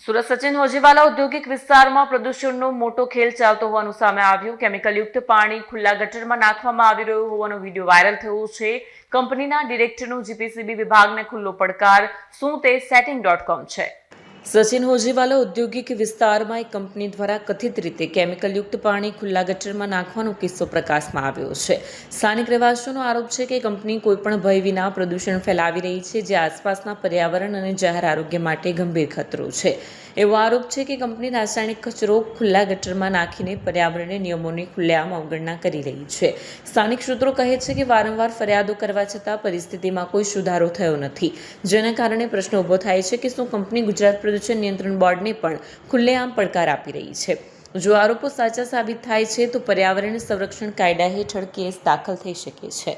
સુરત સચિન હોજીવાલા ઔદ્યોગિક વિસ્તારમાં પ્રદૂષણનો મોટો ખેલ ચાલતો હોવાનું સામે આવ્યું। કેમિકલયુક્ત પાણી ખુલ્લા ગટરમાં નાખવામાં આવી રહ્યું હોવાનો વિડીયો વાયરલ થયો છે। કંપનીના ડિરેક્ટરનો જીપીસીબી વિભાગને ખુલ્લો પડકાર, શું તે setting.com છે? સચિન હોજીવાલા ઔદ્યોગિક વિસ્તારમાં એક કંપની દ્વારા કથિત રીતે કેમિકલયુક્ત પાણી ખુલ્લા ગટરમાં નાખવાનો કિસ્સો પ્રકાશમાં આવ્યો છે। સ્થાનિક રહેવાસીઓનો આરોપ છે કે કંપની કોઈપણ ભય વિના પ્રદૂષણ ફેલાવી રહી છે, જે આસપાસના પર્યાવરણ અને જાહેર આરોગ્ય માટે ગંભીર ખતરો છે। એવો આરોપ છે કે કંપની રાસાયણિક કચરો ખુલ્લા ગટરમાં નાખીને પર્યાવરણીય નિયમોની ખુલ્લેઆમ અવગણના કરી રહી છે। સ્થાનિક સૂત્રો કહે છે કે વારંવાર ફરિયાદો કરવા છતાં પરિસ્થિતિમાં કોઈ સુધારો થયો નથી, જેના કારણે પ્રશ્ન ઊભો થાય છે કે શું કંપની ગુજરાત પ્રદૂષણ નિયંત્રણ બોર્ડને પણ ખુલ્લેઆમ પડકાર આપી રહી છે? જો આરોપો સાચા સાબિત થાય છે તો પર્યાવરણ સંરક્ષણ કાયદા હેઠળ કેસ દાખલ થઈ શકે છે।